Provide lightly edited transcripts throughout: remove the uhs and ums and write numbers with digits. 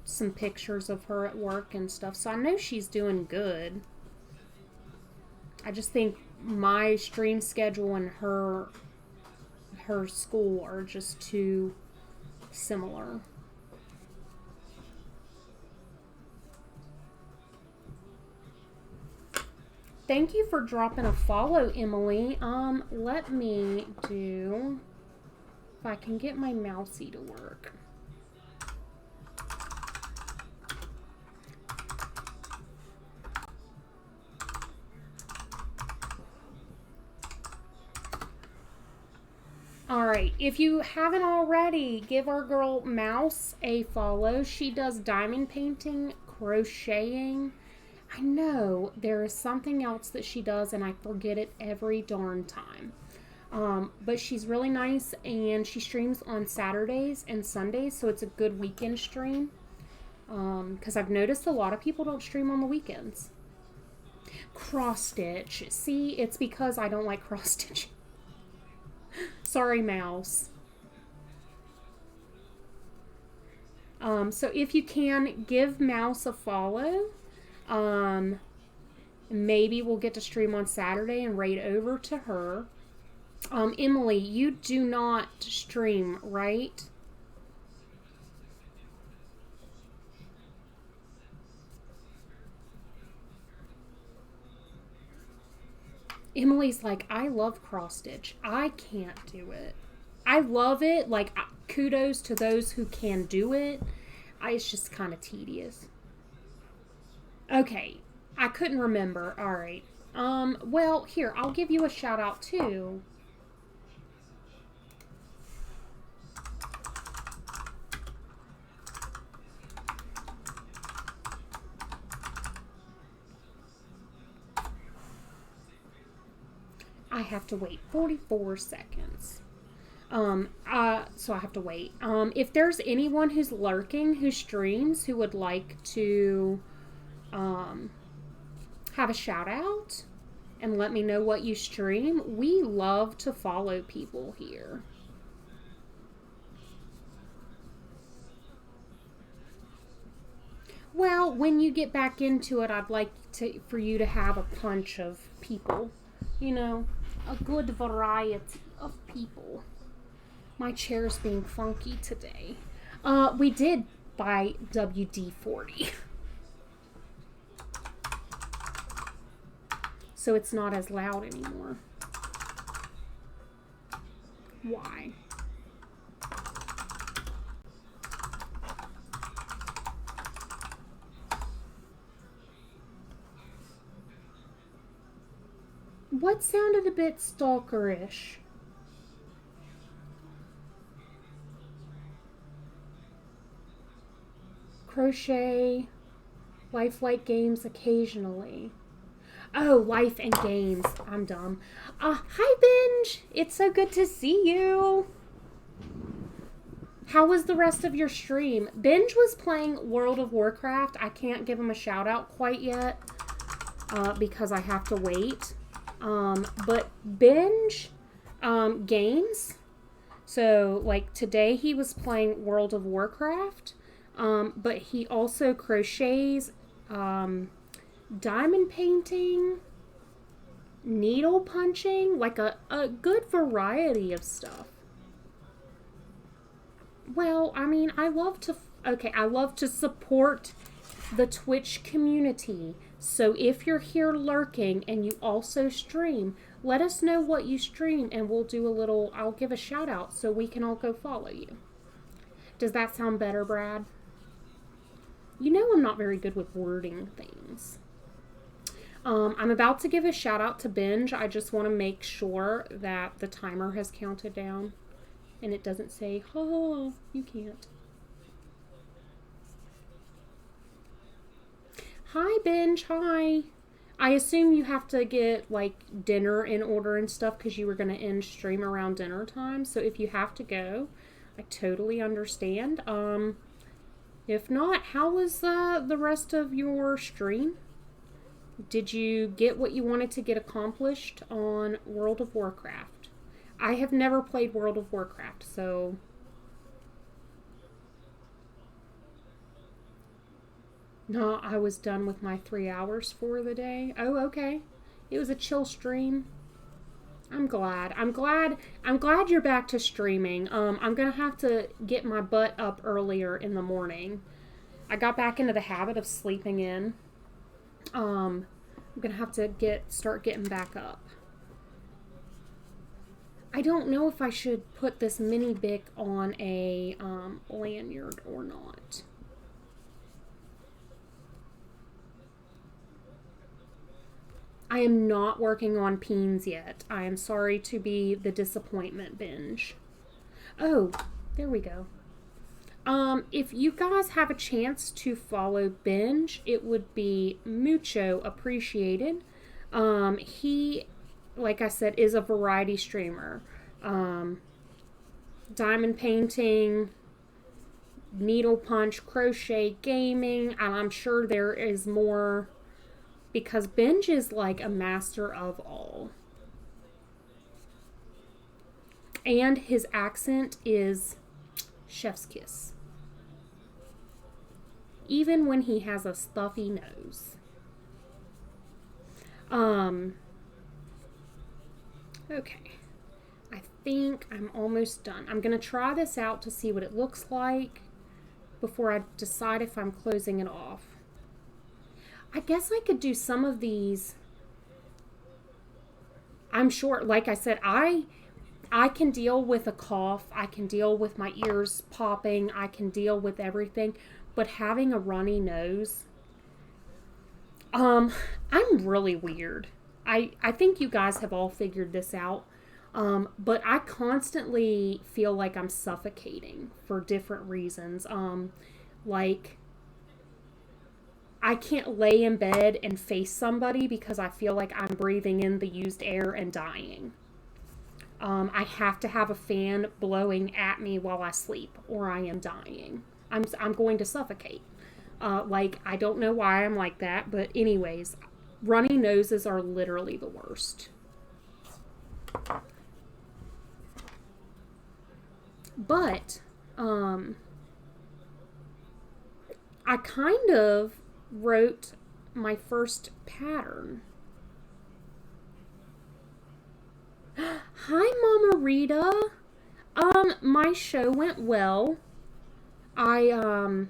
some pictures of her at work and stuff, so I know she's doing good. I just think my stream schedule and her school are just too similar. Thank you for dropping a follow, Emily. Let me do, if I can get my mousey to work. Alright, if you haven't already, give our girl Mouse a follow. She does diamond painting, crocheting. I know there is something else that she does and I forget it every darn time. But she's really nice and she streams on Saturdays and Sundays, so it's a good weekend stream. Because I've noticed a lot of people don't stream on the weekends. Cross stitch. See, it's because I don't like cross stitching. Sorry, Mouse. So if you can, give Mouse a follow. Maybe we'll get to stream on Saturday and raid over to her. Emily, you do not stream, right? Emily's like, I love cross stitch. I can't do it. I love it. Like, kudos to those who can do it. It's just kind of tedious. Okay, I couldn't remember. All right. Well, here, I'll give you a shout out too. I have to wait 44 seconds. So I have to wait. If there's anyone who's lurking, who streams, who would like to, have a shout out and let me know what you stream, we love to follow people here. Well, when you get back into it, I'd like for you to have a bunch of people, you know, a good variety of people. My chair's being funky today. We did buy WD-40. So it's not as loud anymore. Why? What sounded a bit stalkerish? Crochet, lifelike games occasionally. Oh, life and games. I'm dumb. Hi, Binge. It's so good to see you. How was the rest of your stream? Binge was playing World of Warcraft. I can't give him a shout out quite yet because I have to wait. But Binge games. So, like, today he was playing World of Warcraft. But he also crochets, diamond painting, needle punching, like a good variety of stuff. Well, I mean, I love to support the Twitch community. So if you're here lurking and you also stream, let us know what you stream and I'll give a shout out so we can all go follow you. Does that sound better, Brad? You know I'm not very good with wording things. I'm about to give a shout out to Binge. I just want to make sure that the timer has counted down and it doesn't say, oh, you can't. Hi, Binge. Hi. I assume you have to get, like, dinner in order and stuff because you were going to end stream around dinner time. So if you have to go, I totally understand. If not, how was the rest of your stream? Did you get what you wanted to get accomplished on World of Warcraft? I have never played World of Warcraft, so... No, I was done with my 3 hours for the day. Oh, okay. It was a chill stream. I'm glad. I'm glad you're back to streaming. I'm gonna have to get my butt up earlier in the morning. I got back into the habit of sleeping in. I'm gonna have to start getting back up. I don't know if I should put this mini Bic on a lanyard or not. I am not working on peens yet. I am sorry to be the disappointment binge. Oh, there we go. If you guys have a chance to follow Binge, it would be mucho appreciated. He, like I said, is a variety streamer. Diamond painting, needle punch, crochet, gaming, and I'm sure there is more because Binge is like a master of all. And his accent is chef's kiss. Even when he has a stuffy nose. Okay. I think I'm almost done. I'm going to try this out to see what it looks like before I decide if I'm closing it off. I guess I could do some of these. I'm sure, like I said, I can deal with a cough. I can deal with my ears popping. I can deal with everything. But having a runny nose, I'm really weird. I think you guys have all figured this out. But I constantly feel like I'm suffocating for different reasons. Like, I can't lay in bed and face somebody because I feel like I'm breathing in the used air and dying. I have to have a fan blowing at me while I sleep or I am dying. I'm going to suffocate. Like, I don't know why I'm like that, but anyways, runny noses are literally the worst. But, I kind of wrote my first pattern. Hi, Mama Rita. My show went well. I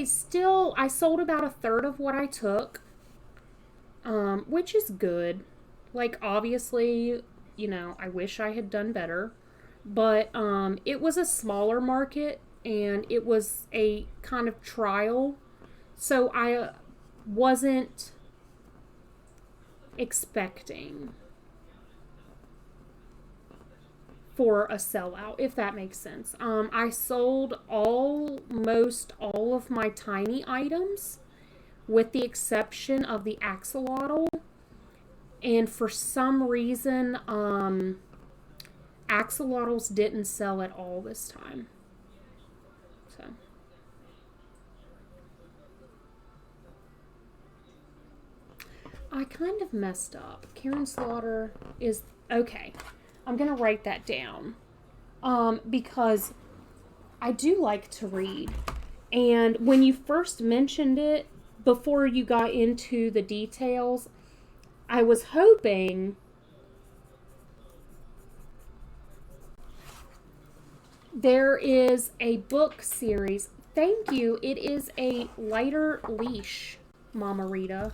sold about a third of what I took, which is good. Like, obviously, I wish I had done better, but it was a smaller market and it was a kind of trial, so I wasn't expecting for a sellout, if that makes sense. I sold almost all of my tiny items with the exception of the axolotl, and for some reason axolotls didn't sell at all this time. So I kind of messed up. Karen Slaughter is okay. I'm going to write that down because I do like to read. And when you first mentioned it, before you got into the details, I was hoping there is a book series. Thank you. It is a lighter leash, Mama Rita.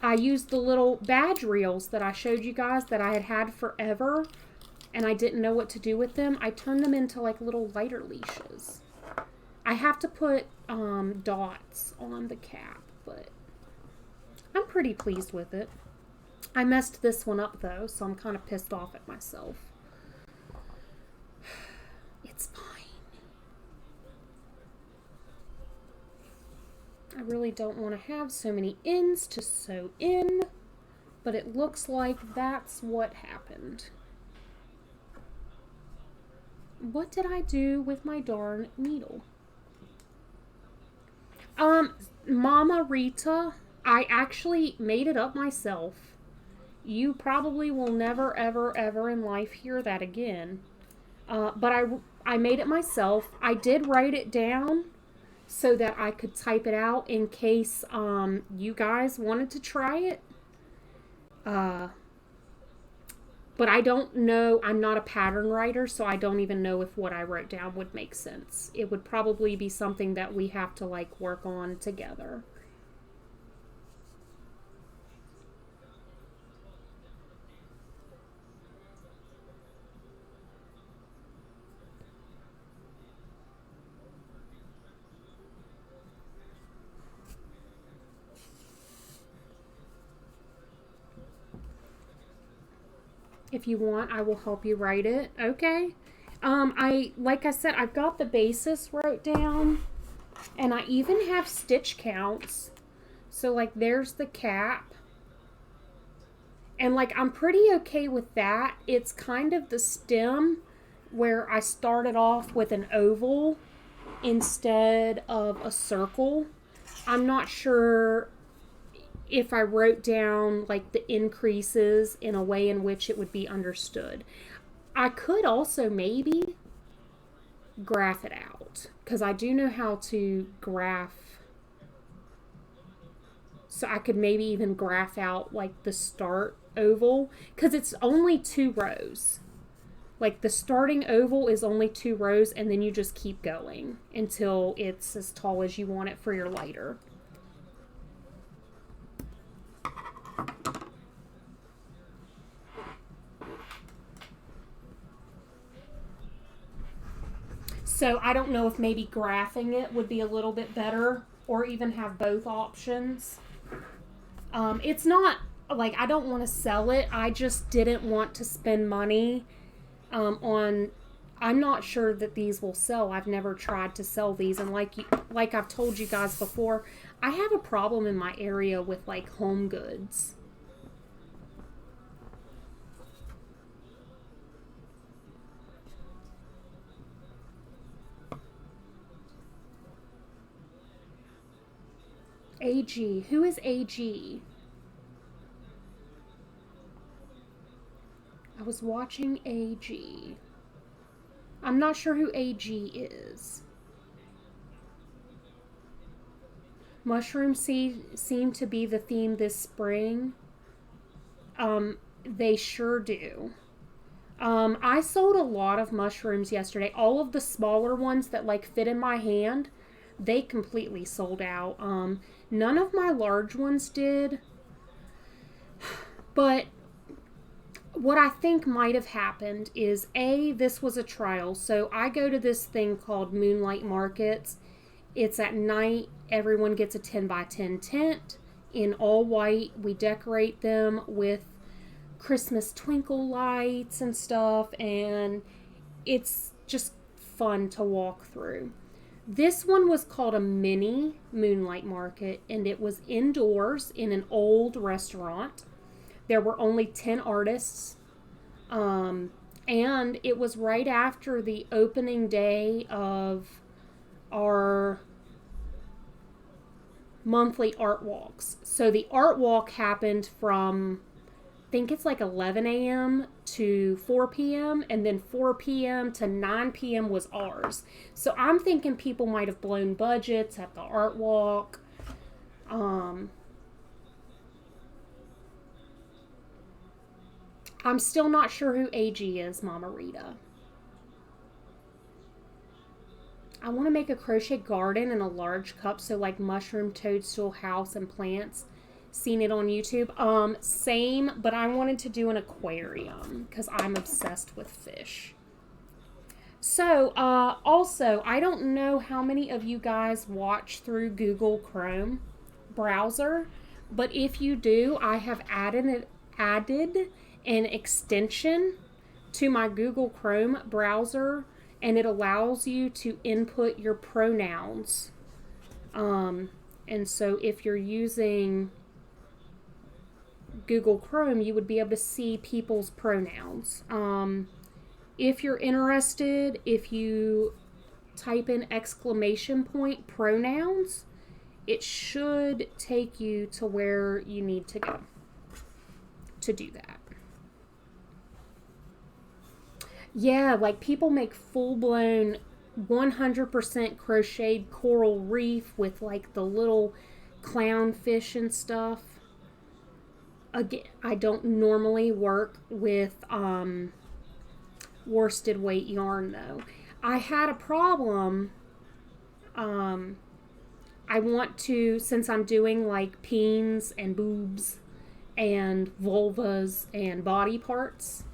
I used the little badge reels that I showed you guys that I had had forever, and I didn't know what to do with them. I turned them into like little lighter leashes. I have to put dots on the cap, but I'm pretty pleased with it. I messed this one up though, so I'm kind of pissed off at myself. It's fine. I really don't want to have so many ends to sew in, but it looks like that's what happened. What did I do with my darn needle? Mama Rita, I actually made it up myself. You probably will never, ever, ever in life hear that again. But I made it myself. I did write it down so that I could type it out in case you guys wanted to try it. But I don't know. I'm not a pattern writer, so I don't even know if what I wrote down would make sense. It would probably be something that we have to like work on together. If you want, I will help you write it. Okay. Like I said, I've got the basis wrote down, and I even have stitch counts. So like there's the cap. And like I'm pretty okay with that. It's kind of the stem where I started off with an oval instead of a circle. I'm not sure if I wrote down like the increases in a way in which it would be understood. I could also maybe graph it out because I do know how to graph. So I could maybe even graph out like the start oval because it's only 2 rows. Like the starting oval is only 2 rows, and then you just keep going until it's as tall as you want it for your lighter. So I don't know if maybe graphing it would be a little bit better, or even have both options. It's not like I don't want to sell it. I just didn't want to spend money on. I'm not sure that these will sell. I've never tried to sell these, and like I've told you guys before, I have a problem in my area with like home goods. AG. Who is AG? I was watching AG. I'm not sure who AG is. Mushrooms seem to be the theme this spring. They sure do. I sold a lot of mushrooms yesterday. All of the smaller ones that like fit in my hand, they completely sold out. None of my large ones did. But what I think might have happened is this was a trial. So I go to this thing called Moonlight Markets. It's at night. Everyone gets a 10 by 10 tent in all white. We decorate them with Christmas twinkle lights and stuff, and it's just fun to walk through. This one was called a mini Moonlight Market, and it was indoors in an old restaurant. There were only 10 artists, and it was right after the opening day of our monthly art walks. So the art walk happened from, I think it's like 11 a.m. to 4 p.m. and then 4 p.m. to 9 p.m. was ours. So I'm thinking people might have blown budgets at the art walk. I'm still not sure who AG is, Mama Rita. I want to make a crochet garden in a large cup, so like mushroom, toadstool, house, and plants. Seen it on YouTube. Same, but I wanted to do an aquarium because I'm obsessed with fish. So, also, I don't know how many of you guys watch through Google Chrome browser, but if you do, I have added an extension to my Google Chrome browser, and it allows you to input your pronouns. And so if you're using Google Chrome, you would be able to see people's pronouns. If you're interested, if you type in !! pronouns, it should take you to where you need to go to do that. Yeah, like people make full-blown 100% crocheted coral reef with like the little clownfish and stuff. Again, I don't normally work with worsted weight yarn though. I had a problem. I want to, since I'm doing like peens and boobs and vulvas and body parts,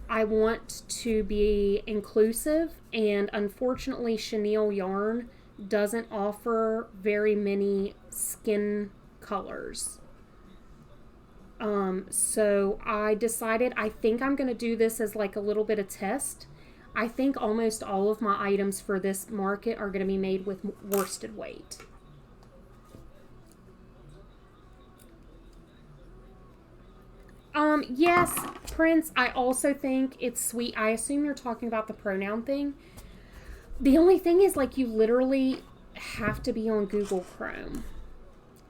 I want to be inclusive, and unfortunately chenille yarn doesn't offer very many skin colors. So I decided, I think I'm going to do this as like a little bit of test. I think almost all of my items for this market are going to be made with worsted weight. Yes, Prince, I also think it's sweet. I assume you're talking about the pronoun thing. The only thing is, like, you literally have to be on Google Chrome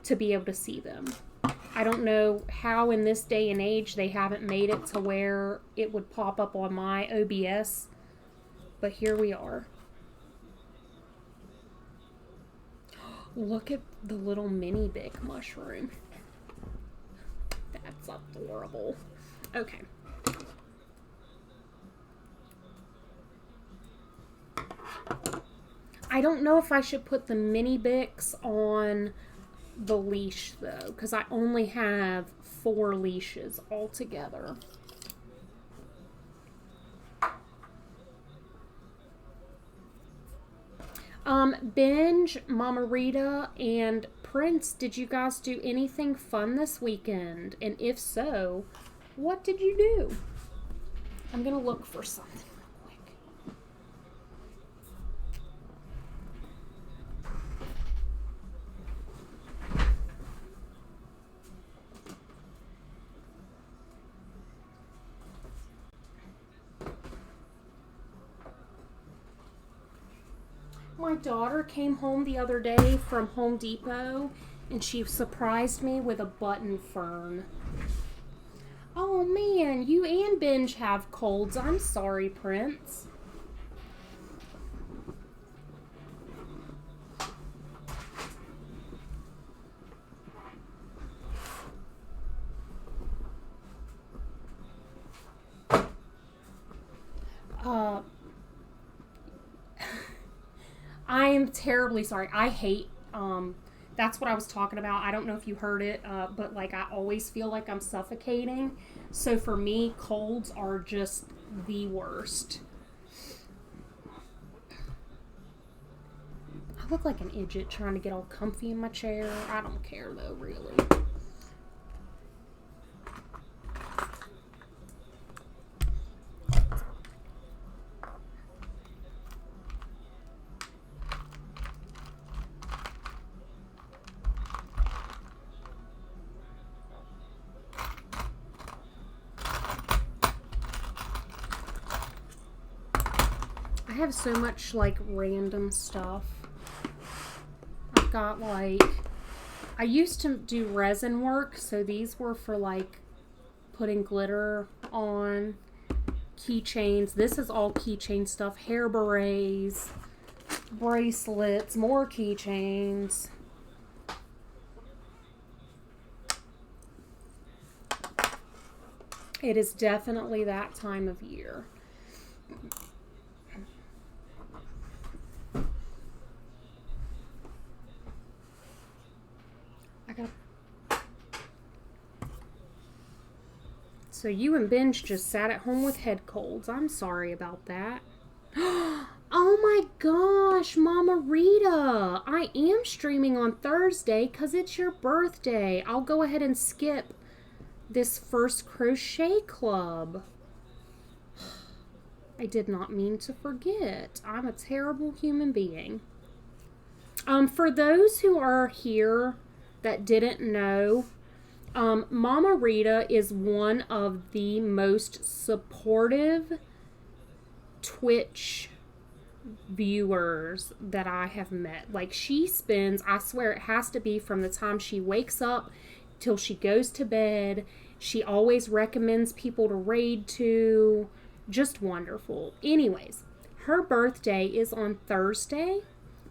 to be able to see them. I don't know how in this day and age they haven't made it to where it would pop up on my OBS, but here we are. Look at the little mini big mushroom. That's adorable. Okay. I don't know if I should put the mini Bics on the leash though, because I only have 4 leashes altogether. Binge, Mama Rita, and Prince, did you guys do anything fun this weekend? And if so, what did you do? I'm gonna look for something real quick. My daughter came home the other day from Home Depot and she surprised me with a button fern. Oh man, you and Binge have colds. I'm sorry, Prince. I am terribly sorry. I hate, that's what I was talking about. I don't know if you heard it, but like I always feel like I'm suffocating. So for me, colds are just the worst. I look like an idiot trying to get all comfy in my chair. I don't care though, really. I have so much like random stuff. I've got like, I used to do resin work, so these were for like putting glitter on keychains. This is all keychain stuff, hair berets, bracelets, more keychains. It is definitely that time of year. So you and Binge just sat at home with head colds. I'm sorry about that. Oh my gosh, Mama Rita. I am streaming on Thursday because it's your birthday. I'll go ahead and skip this first crochet club. I did not mean to forget. I'm a terrible human being. For those who are here that didn't know, Mama Rita is one of the most supportive Twitch viewers that I have met. Like, she spends, I swear it has to be from the time she wakes up till she goes to bed. She always recommends people to raid to. Just wonderful. Anyways, her birthday is on Thursday,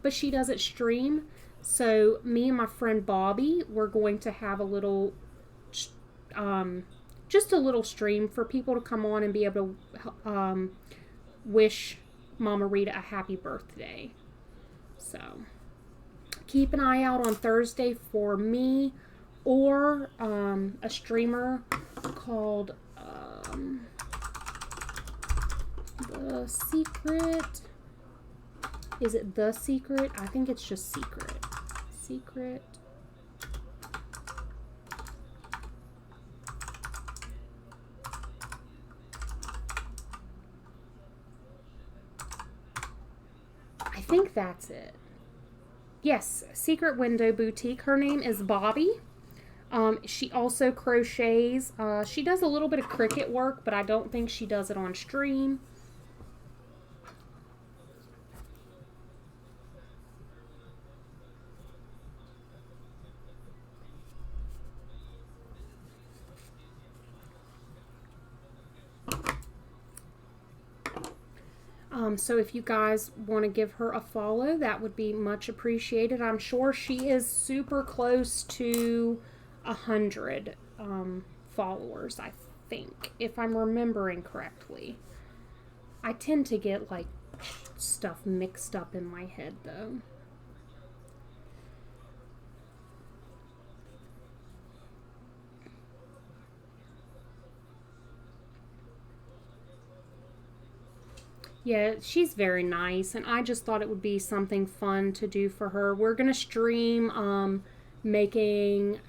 but she doesn't stream. So me and my friend Bobby, we're going to have a little, just a little stream for people to come on and be able to wish Mama Rita a happy birthday. So keep an eye out on Thursday for me or a streamer called The Secret. Is it The Secret? I think it's just Secret. Secret. I think that's it. Yes, Secret Window Boutique. Her name is Bobby. She also crochets. She does a little bit of Cricut work, but I don't think she does it on stream. So if you guys want to give her a follow, that would be much appreciated. I'm sure she is super close to 100 followers, I think, if I'm remembering correctly. I tend to get like stuff mixed up in my head though. Yeah, she's very nice, and I just thought it would be something fun to do for her. We're gonna stream making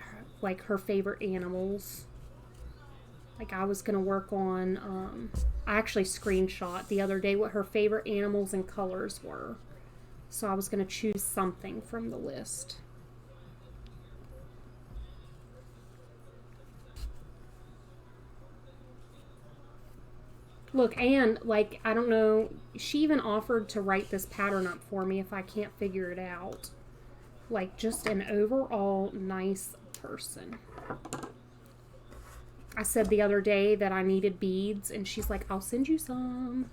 like her favorite animals. Like I was gonna work on I actually screenshot the other day what her favorite animals and colors were. So I was gonna choose something from the list. Look, and like, I don't know, she even offered to write this pattern up for me if I can't figure it out. Like, just an overall nice person. I said the other day that I needed beads, and she's like, I'll send you some.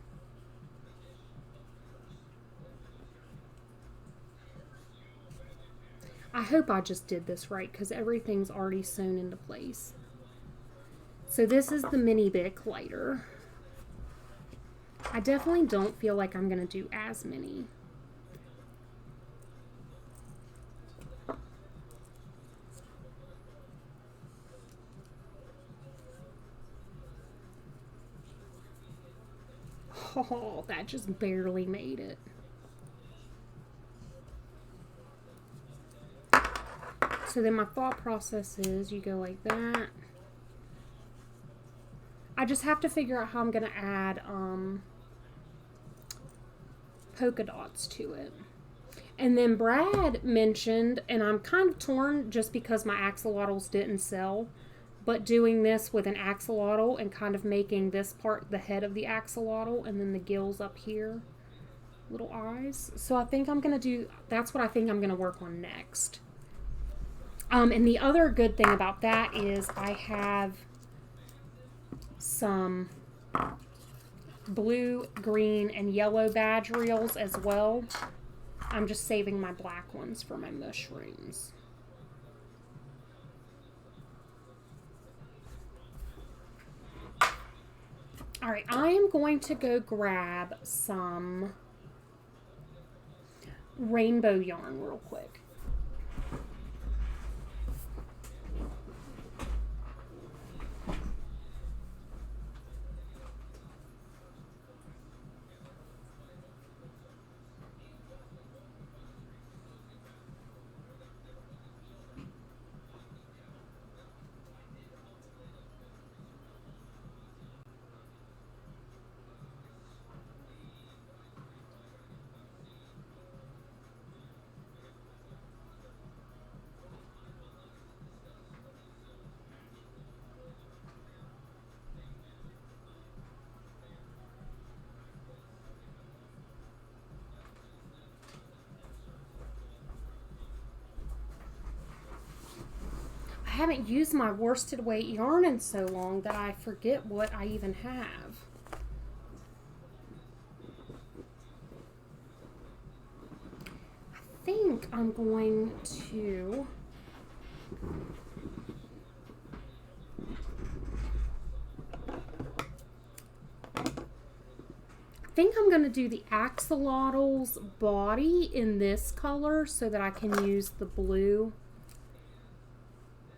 I hope I just did this right, because everything's already sewn into place. So this is the mini Bic lighter. I definitely don't feel like I'm going to do as many. Oh, that just barely made it. So then my thought process is you go like that. I just have to figure out how I'm going to add polka dots to it. And then Brad mentioned, and I'm kind of torn just because my axolotls didn't sell, but doing this with an axolotl and kind of making this part the head of the axolotl and then the gills up here, little eyes. So I think I'm going to do, that's what I think I'm going to work on next. And the other good thing about that is I have some blue, green, and yellow badge reels as well. I'm just saving my black ones for my mushrooms. Alright, I am going to go grab some rainbow yarn real quick. I haven't used my worsted weight yarn in so long that I forget what I even have. think I'm going to do the axolotl's body in this color so that I can use the blue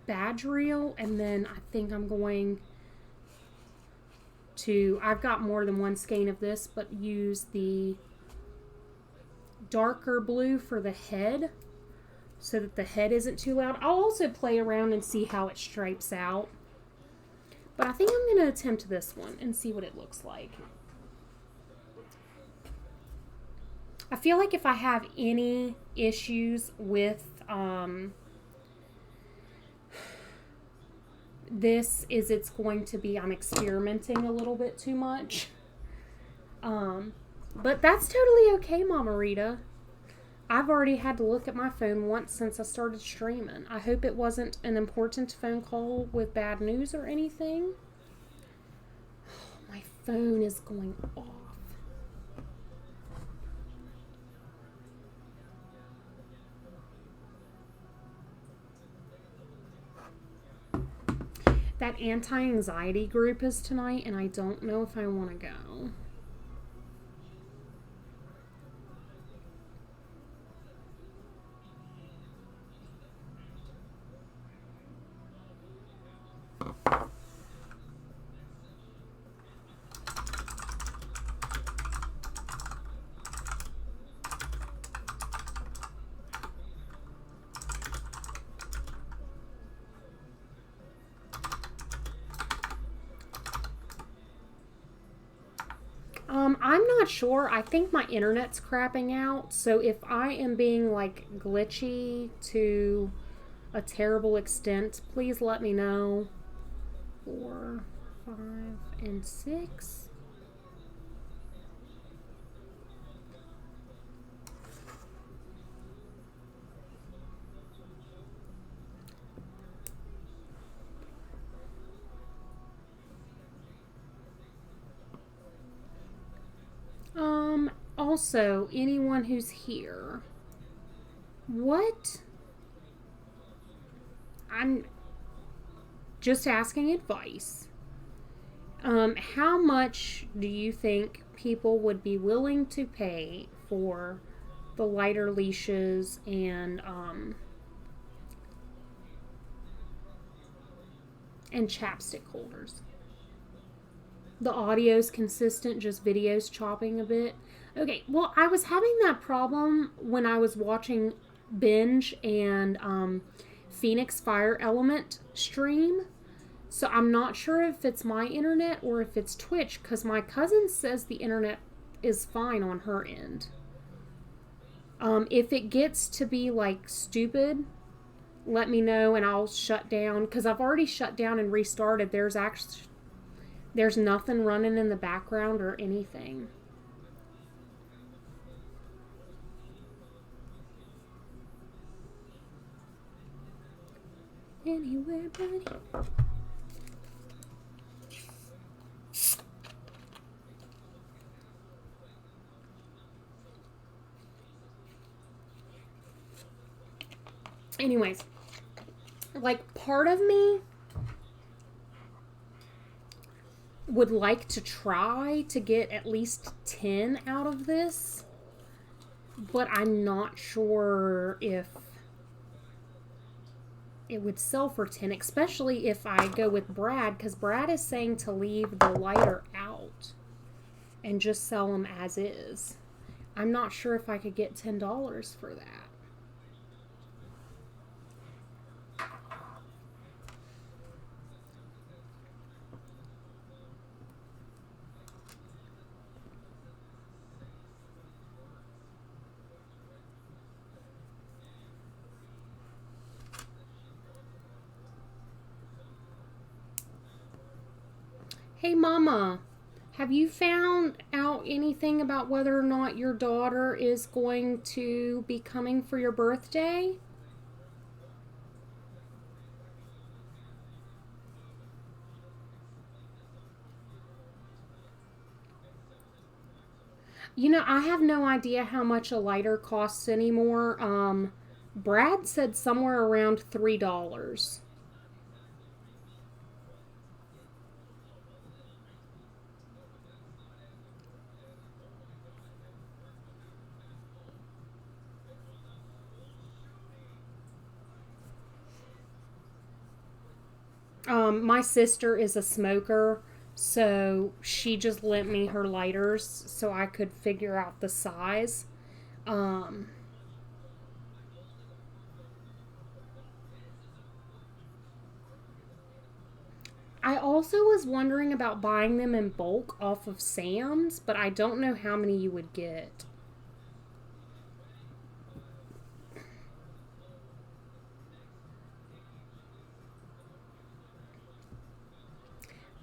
badge reel, and then I think I'm going to, I've got more than one skein of this, but use the darker blue for the head so that the head isn't too loud. I'll also play around and see how it stripes out, but I think I'm going to attempt this one and see what it looks like. I feel like if I have any issues with this, is it's going to be I'm experimenting a little bit too much. But that's totally okay, Mama Rita. I've already had to look at my phone once since I started streaming. I hope it wasn't an important phone call with bad news or anything. My phone is going off. That anti-anxiety group is tonight, and I don't know if I want to go. I'm not sure. I think my internet's crapping out. So if I am being like glitchy to a terrible extent, please let me know. 4, 5, and 6. Also, anyone who's here, I'm just asking advice. How much do you think people would be willing to pay for the lighter leashes and chapstick holders? The audio's consistent, just videos chopping a bit. Okay, well, I was having that problem when I was watching Binge and Phoenix Fire Element stream. So I'm not sure if it's my internet or if it's Twitch, because my cousin says the internet is fine on her end. If it gets to be like stupid, let me know and I'll shut down, because I've already shut down and restarted. There's nothing running in the background or anything. Anywhere but here. Anyways, like, part of me would like to try to get at least 10 out of this, but I'm not sure if it would sell for 10, especially if I go with Brad, because Brad is saying to leave the lighter out and just sell them as is. I'm not sure if I could get $10 for that. Hey, Mama, have you found out anything about whether or not your daughter is going to be coming for your birthday? You know, I have no idea how much a lighter costs anymore. Brad said somewhere around $3. My sister is a smoker, so she just lent me her lighters so I could figure out the size. Um, I also was wondering about buying them in bulk off of Sam's, but I don't know how many you would get.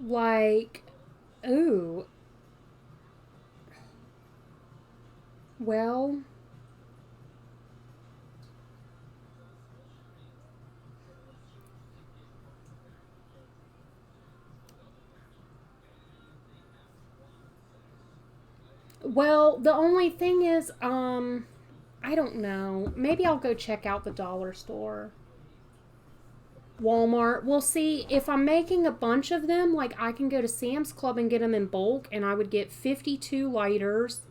Like, ooh, well, the only thing is, I don't know. Maybe I'll go check out the dollar store. Walmart. We'll see if I'm making a bunch of them. Like I can go to Sam's Club and get them in bulk, and I would get 52 lighters.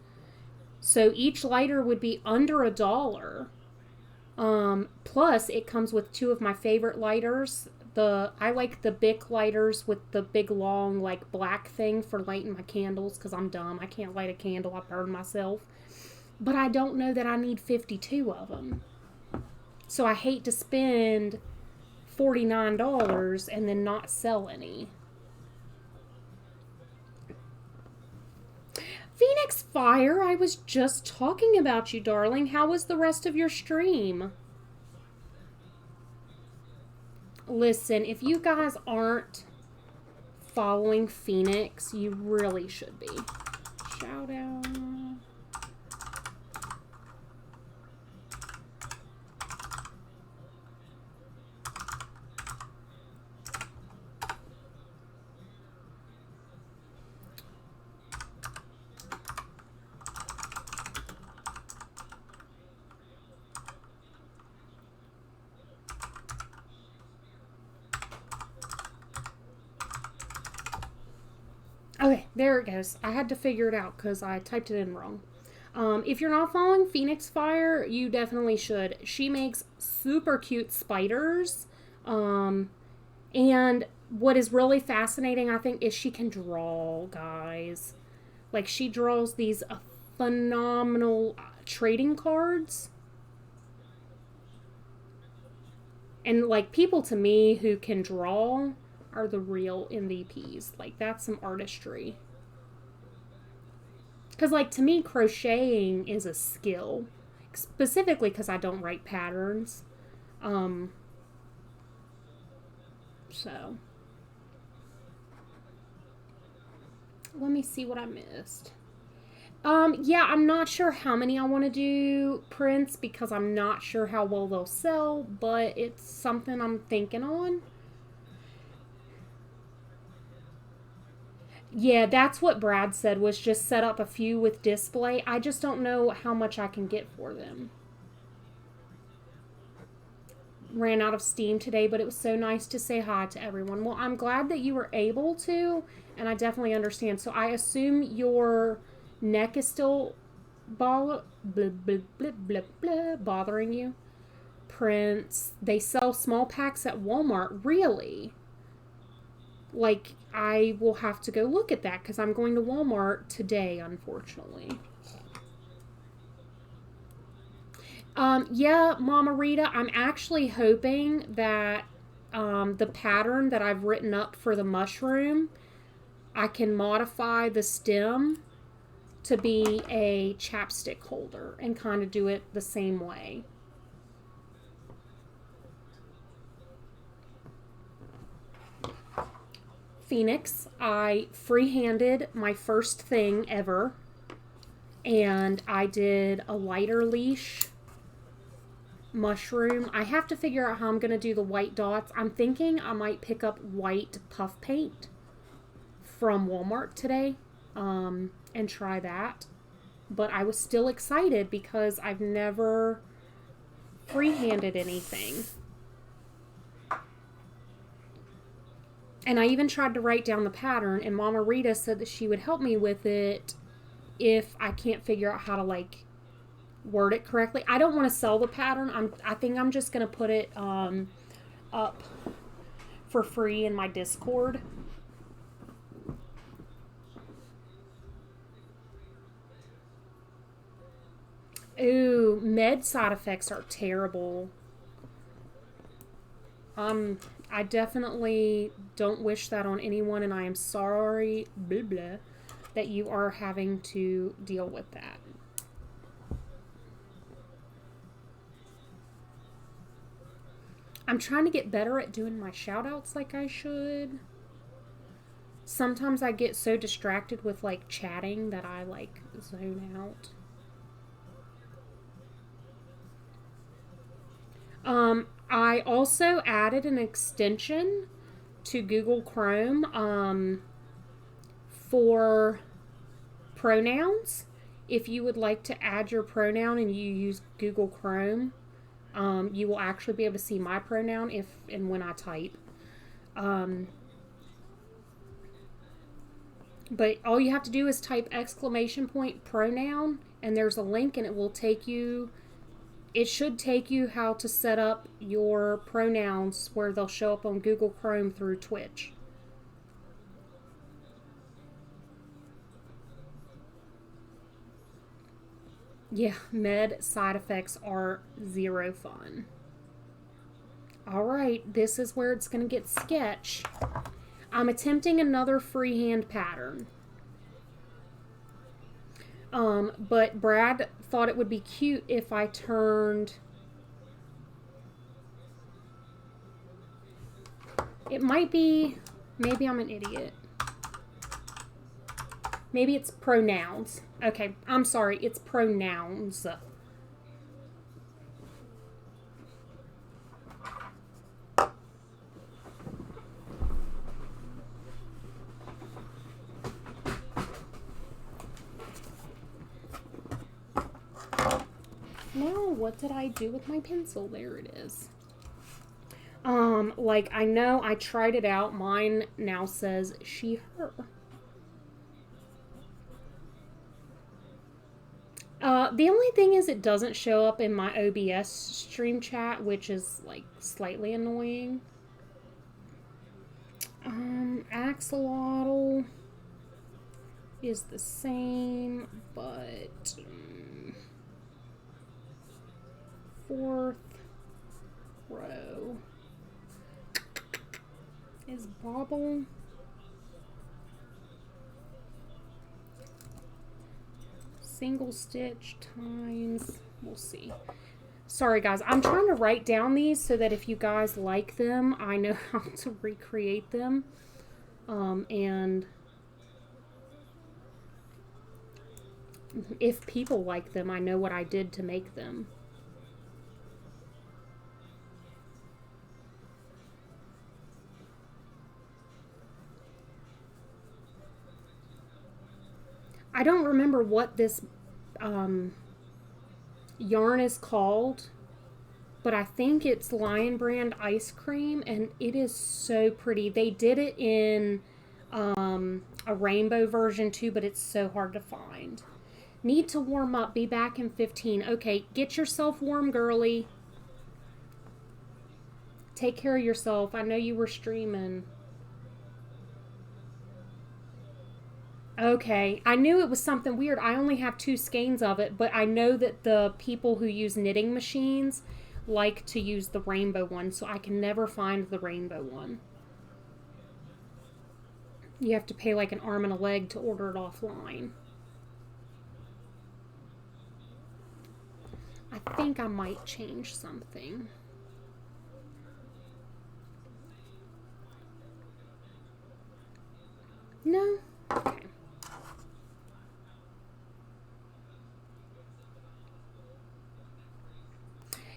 So each lighter would be under $1. Plus, it comes with two of my favorite lighters. I like the Bic lighters with the big long like black thing for lighting my candles because I'm dumb. I can't light a candle. I burn myself. But I don't know that I need 52 of them. So I hate to spend $49 and then not sell any. Phoenix Fire, I was just talking about you, darling. How was the rest of your stream? Listen, if you guys aren't following Phoenix, you really should be. Shout out. Okay, there it goes. I had to figure it out because I typed it in wrong. If you're not following Phoenix Fire, you definitely should. She makes super cute spiders. And what is really fascinating, I think, is she can draw, guys. Like, she draws these phenomenal trading cards. And, like, people to me who can draw are the real MVPs. Like, that's some artistry. Because, like, to me, crocheting is a skill. Specifically because I don't write patterns. Um, so, let me see what I missed. Yeah, I'm not sure how many I want to do prints because I'm not sure how well they'll sell, but it's something I'm thinking on. Yeah, that's what Brad said was just set up a few with display. I just don't know how much I can get for them. Ran out of steam today, but it was so nice to say hi to everyone. Well, I'm glad that you were able to, and I definitely understand. So I assume your neck is still bothering you. Prints. They sell small packs at Walmart. Really? Like, I will have to go look at that because I'm going to Walmart today, unfortunately. Yeah, Mama Rita, I'm actually hoping that the pattern that I've written up for the mushroom, I can modify the stem to be a chapstick holder and kind of do it the same way. Phoenix, I freehanded my first thing ever, and I did a lighter leash mushroom. I have to figure out how I'm going to do the white dots. I'm thinking I might pick up white puff paint from Walmart today and try that. but I was still excited because I've never freehanded anything. And I even tried to write down the pattern, and Mama Rita said that she would help me with it if I can't figure out how to like word it correctly. I don't want to sell the pattern. I think I'm just going to put it up for free in my Discord. Ooh, med side effects are terrible. I definitely don't wish that on anyone, and I am sorry, blah, blah, that you are having to deal with that. I'm trying to get better at doing my shout outs like I should. Sometimes I get so distracted with like chatting that I like zone out. I also added an extension to Google Chrome for pronouns. If you would like to add your pronoun and you use Google Chrome, you will actually be able to see my pronoun if and when I type. But all you have to do is type !pronoun, and there's a link, and it will take you. It should take you how to set up your pronouns where they'll show up on Google Chrome through Twitch. Yeah, med side effects are zero fun. Alright, this is where it's going to get sketch. I'm attempting another freehand pattern. But Brad thought it would be cute if I turned... It might be... Maybe I'm an idiot. Maybe it's pronouns. Okay, I'm sorry. It's pronouns. Now, what did I do with my pencil? There it is. Like, I know I tried it out. Mine now says she, her. The only thing is it doesn't show up in my OBS stream chat, which is, like, slightly annoying. Axolotl is the same, but... fourth row is bobble. Single stitch times, we'll see. Sorry guys, I'm trying to write down these so that if you guys like them, I know how to recreate them. And if people like them, I know what I did to make them. I don't remember what this yarn is called, but I think it's Lion Brand Ice Cream, and it is so pretty. They did it in a rainbow version too, but it's so hard to find. Need to warm up. Be back in 15. Okay, get yourself warm, girly. Take care of yourself. I know you were streaming. Okay, I knew it was something weird. I only have 2 skeins of it, but I know that the people who use knitting machines like to use the rainbow one, so I can never find the rainbow one. You have to pay like an arm and a leg to order it offline. I think I might change something. No? Okay.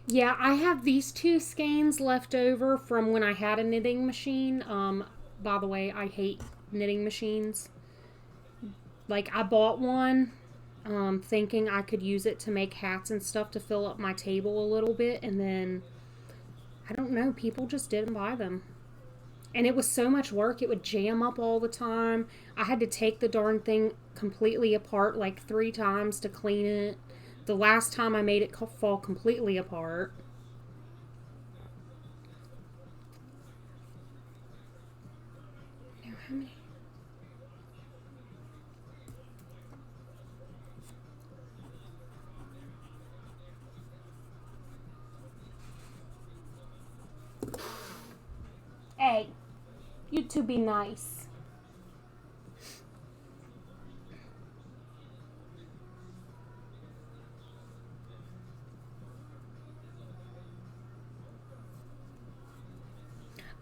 Yeah, I have these 2 skeins left over from when I had a knitting machine. By the way, I hate knitting machines. Like, I bought one thinking I could use it to make hats and stuff to fill up my table a little bit, and then I don't know, people just didn't buy them. And it was so much work, it would jam up all the time. I had to take the darn thing completely apart like 3 times to clean it. The last time I made it fall completely apart. Now, how many? Hey, you two be nice.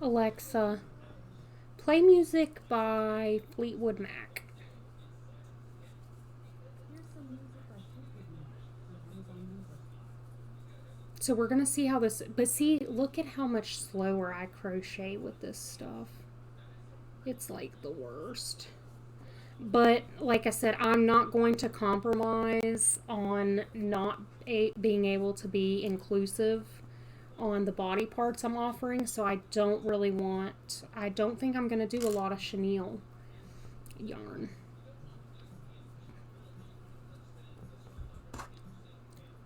Alexa, play music by Fleetwood Mac. So we're going to see how this, but see, look at how much slower I crochet with this stuff. It's like the worst. But like I said, I'm not going to compromise on not being able to be inclusive on the body parts I'm offering. So I don't think I'm going to do a lot of chenille yarn.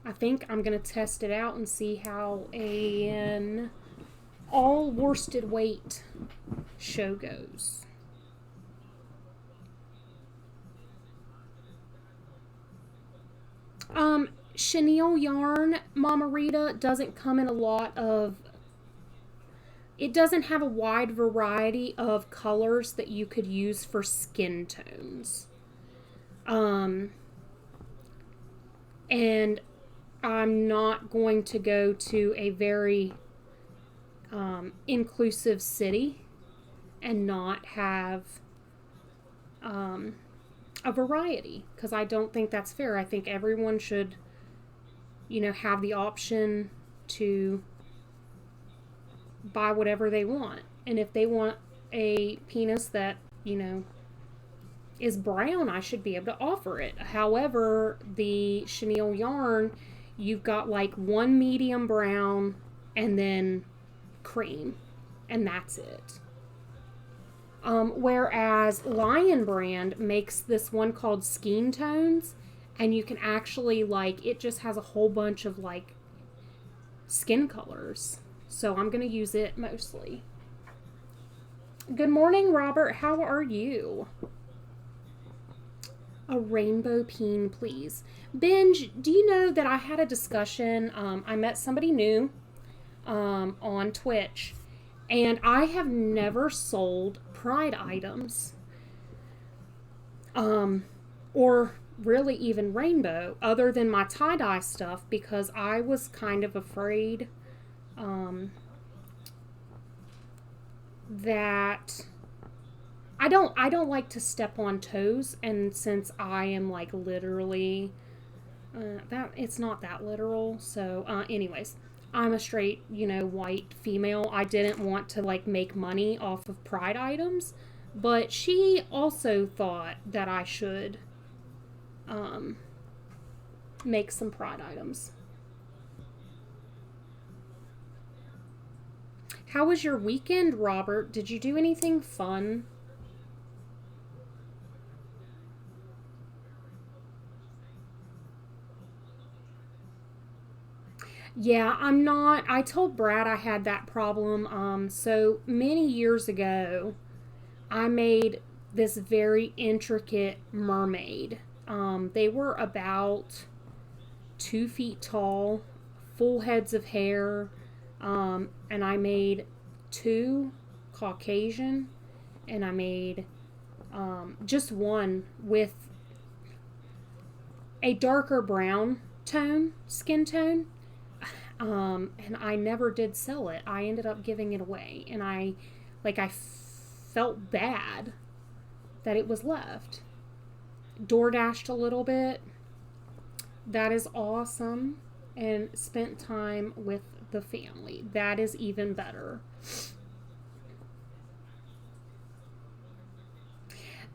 I think I'm going to test it out and see how an all worsted weight show goes. Chenille yarn, Mama Rita, doesn't come in a lot of, it doesn't have a wide variety of colors that you could use for skin tones. And I'm not going to go to a very inclusive city and not have a variety, because I don't think that's fair. I think everyone should, have the option to buy whatever they want. And if they want a penis that, is brown, I should be able to offer it. However, the chenille yarn, you've got like one medium brown and then cream, and that's it. Whereas Lion Brand makes this one called Skein Tones, and you can actually, it just has a whole bunch of skin colors. So I'm going to use it mostly. Good morning, Robert. How are you? A rainbow peen, please. Benj, do you know that I had a discussion? I met somebody new on Twitch, and I have never sold Pride items, or really even rainbow, other than my tie-dye stuff, because I was kind of afraid that I don't like to step on toes, and since I am literally that it's not that literal, so anyways, I'm a straight, white female. I didn't want to make money off of Pride items, but she also thought that I should make some Pride items. How was your weekend, Robert? Did you do anything fun? Yeah, I'm not. I told Brad I had that problem. So many years ago, I made this very intricate mermaid. They were about 2 feet tall, full heads of hair, and I made 2 Caucasian, and I made just one with a darker brown skin tone. And I never did sell it. I ended up giving it away, and I felt bad that it was left. Door dashed a little bit. That is awesome. And spent time with the family. That is even better.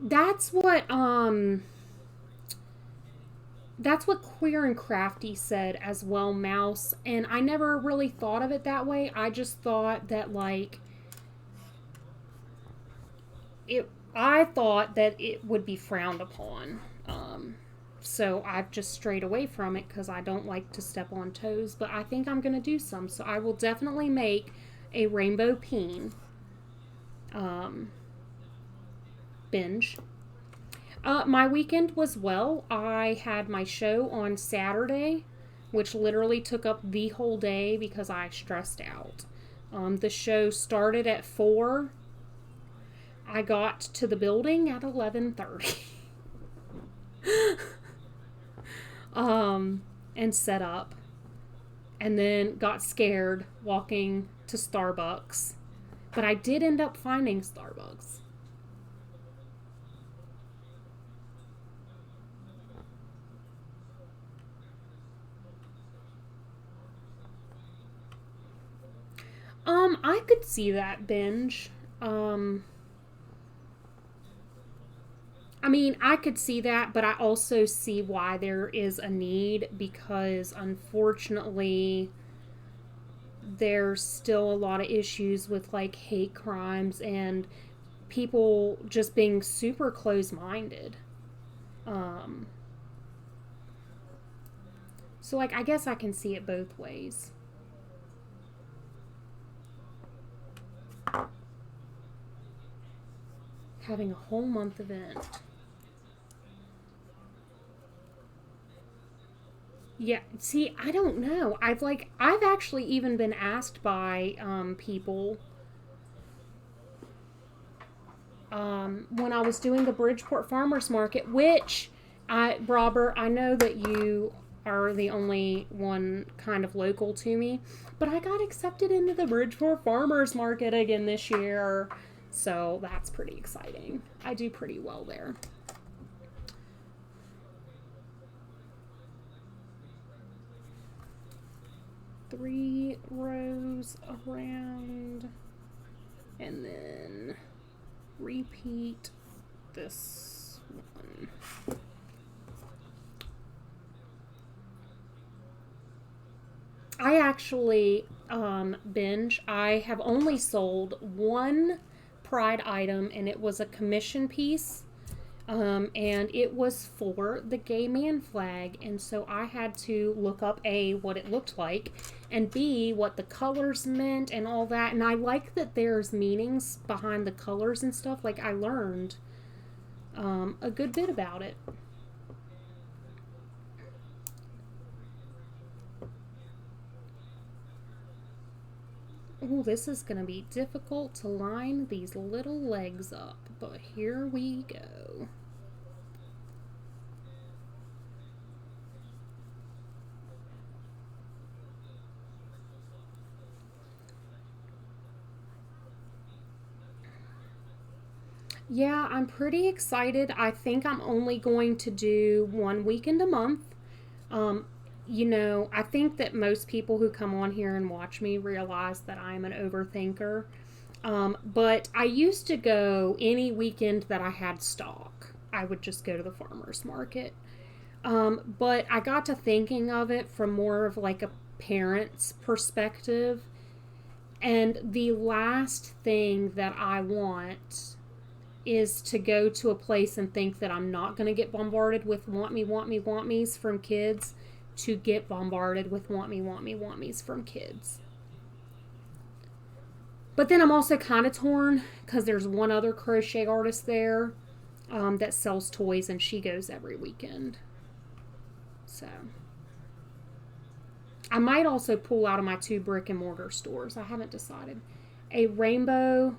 That's what That's what Queer and Crafty said as well, Mouse. And I never really thought of it that way. I just thought that, like, I thought that it would be frowned upon. So I've just strayed away from it because I don't like to step on toes. But I think I'm going to do some. So I will definitely make a rainbow peen binge. My weekend was well. I had my show on Saturday, which literally took up the whole day because I stressed out. The show started at 4. I got to the building at 11:30. And set up. And then got scared walking to Starbucks. But I did end up finding Starbucks. I could see that binge. I mean, I could see that, but I also see why there is a need because unfortunately there's still a lot of issues with like hate crimes and people just being super close-minded. Um, so like I guess I can see it both ways. Having a whole month event. Yeah, see, I don't know. I've actually even been asked by people when I was doing the Bridgeport Farmers Market, which Robert, I know that you are the only one kind of local to me, but I got accepted into the Bridgeport Farmers Market again this year. So that's pretty exciting. I do pretty well there. 3 rows around and then repeat this one. I actually binge. I have only sold one Pride item and it was a commission piece. And it was for the gay man flag, and so I had to look up A, what it looked like, and B, what the colors meant and all that. And I like that there's meanings behind the colors and stuff. Like, I learned a good bit about it. Oh, this is going to be difficult to line these little legs up, but here we go. Yeah, I'm pretty excited. I think I'm only going to do one weekend a month. Um, I think that most people who come on here and watch me realize that I'm an overthinker. But I used to go any weekend that I had stock. I would just go to the farmer's market. But I got to thinking of it from more of like a parent's perspective. And the last thing that I want is to go to a place and think that I'm not going to get bombarded with want me, want me, want me's from kids to get bombarded with want me, want me, want me's from kids. But then I'm also kind of torn because there's one other crochet artist there that sells toys and she goes every weekend. So I might also pull out of my 2 brick and mortar stores. I haven't decided. A rainbow.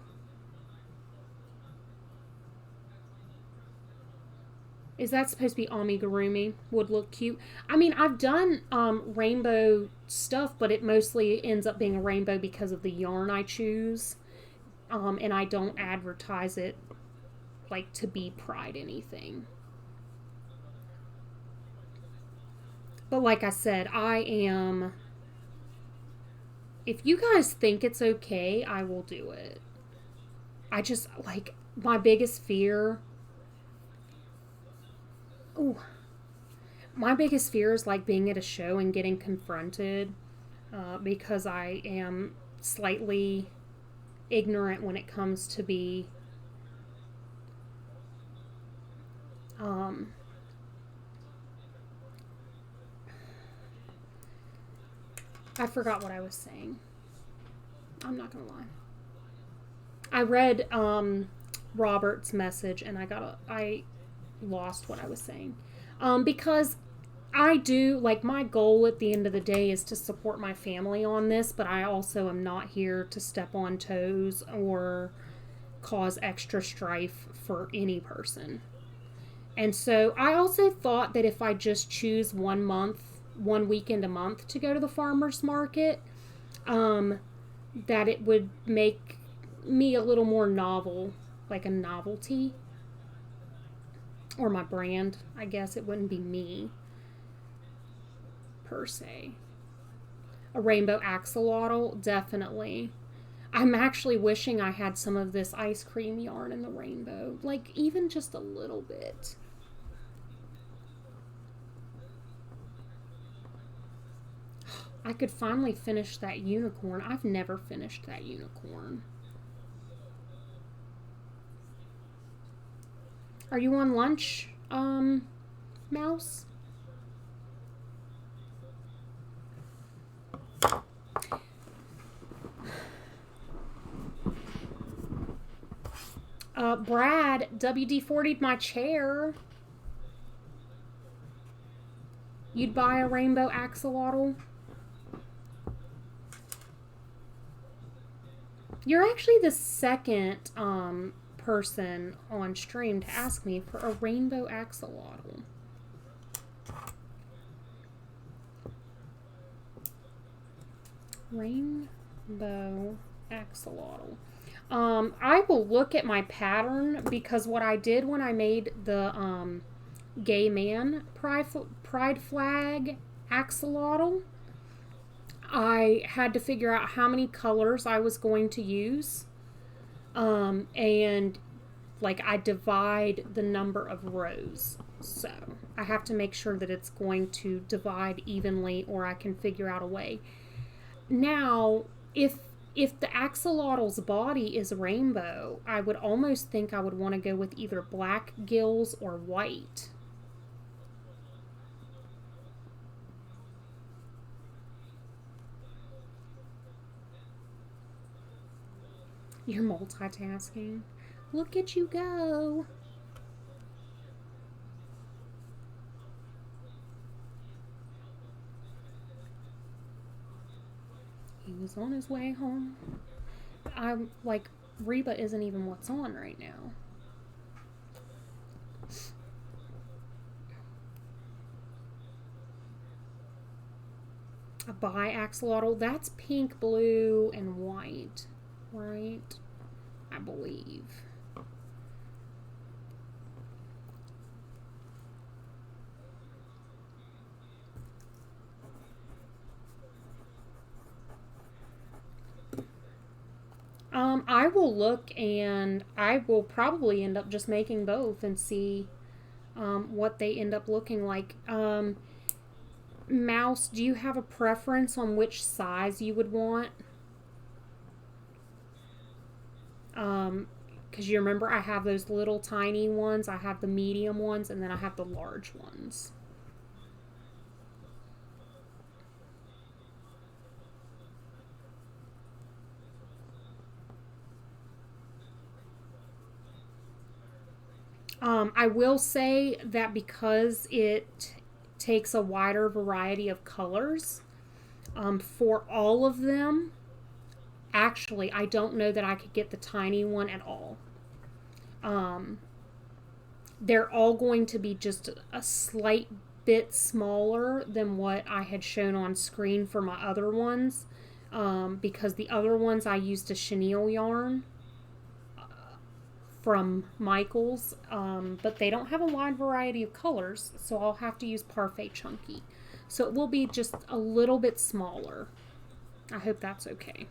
Is that supposed to be amigurumi? Would look cute. I mean, I've done rainbow stuff, but it mostly ends up being a rainbow because of the yarn I choose. And I don't advertise it like to be Pride anything. But like I said, if you guys think it's okay, I will do it. I just, like, my biggest fear. Ooh. My biggest fear is like being at a show and getting confronted because I am slightly ignorant when it comes to be I forgot what I was saying. I'm not gonna lie. I read Robert's message and I lost what I was saying. Because I do, like, my goal at the end of the day is to support my family on this, but I also am not here to step on toes or cause extra strife for any person. And so I also thought that if I just choose 1 month, 1 weekend a month to go to the farmer's market, that it would make me a little more novel, like a novelty, or my brand, I guess. It wouldn't be me, per se. A rainbow axolotl, definitely. I'm actually wishing I had some of this ice cream yarn in the rainbow, like even just a little bit. I could finally finish that unicorn. I've never finished that unicorn. Are you on lunch, Mouse? Brad, WD-40'd my chair. You'd buy a rainbow axolotl? You're actually the second person on stream to ask me for a rainbow axolotl. Rainbow axolotl. I will look at my pattern, because what I did when I made the gay man pride flag axolotl, I had to figure out how many colors I was going to use. And like I divide the number of rows. So I have to make sure that it's going to divide evenly, or I can figure out a way. Now, if the axolotl's body is rainbow, I would almost think I would want to go with either black gills or white. You're multitasking. Look at you go. He was on his way home. I'm like, Reba isn't even what's on right now. A bi-axolotl, that's pink, blue, and white, right? I believe. I will look, and I will probably end up just making both and see what they end up looking like. Mouse, do you have a preference on which size you would want? Because you remember I have those little tiny ones, I have the medium ones, and then I have the large ones. I will say that because it takes a wider variety of colors, for all of them, actually, I don't know that I could get the tiny one at all. They're all going to be just a slight bit smaller than what I had shown on screen for my other ones, because the other ones I used a chenille yarn from Michaels, but they don't have a wide variety of colors, so I'll have to use Parfait Chunky. So it will be just a little bit smaller. I hope that's okay.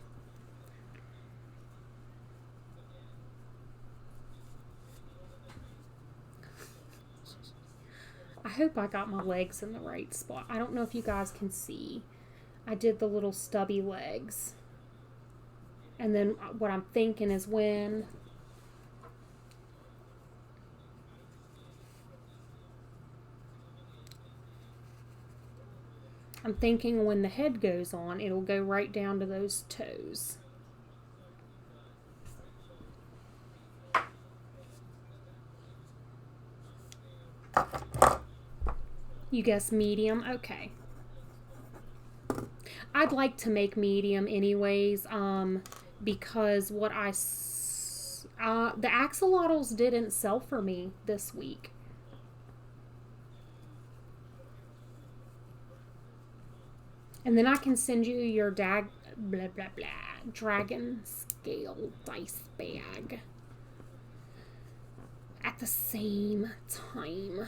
I hope I got my legs in the right spot. I don't know if you guys can see. I did the little stubby legs. And then what I'm thinking is when the head goes on, it'll go right down to those toes. You guess medium? Okay. I'd like to make medium anyways, because the axolotls didn't sell for me this week. And then I can send you your dragon scale dice bag at the same time.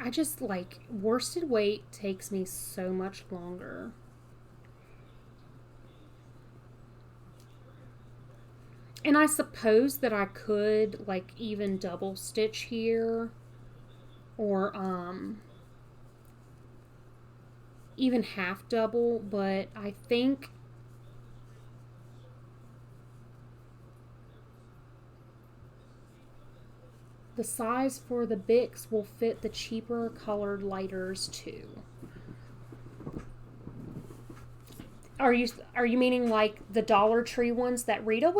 I just like worsted weight takes me so much longer. And I suppose that I could like even double stitch here or even half double, but I think the size for the Bics will fit the cheaper colored lighters too. Are you meaning like the Dollar Tree ones that Rita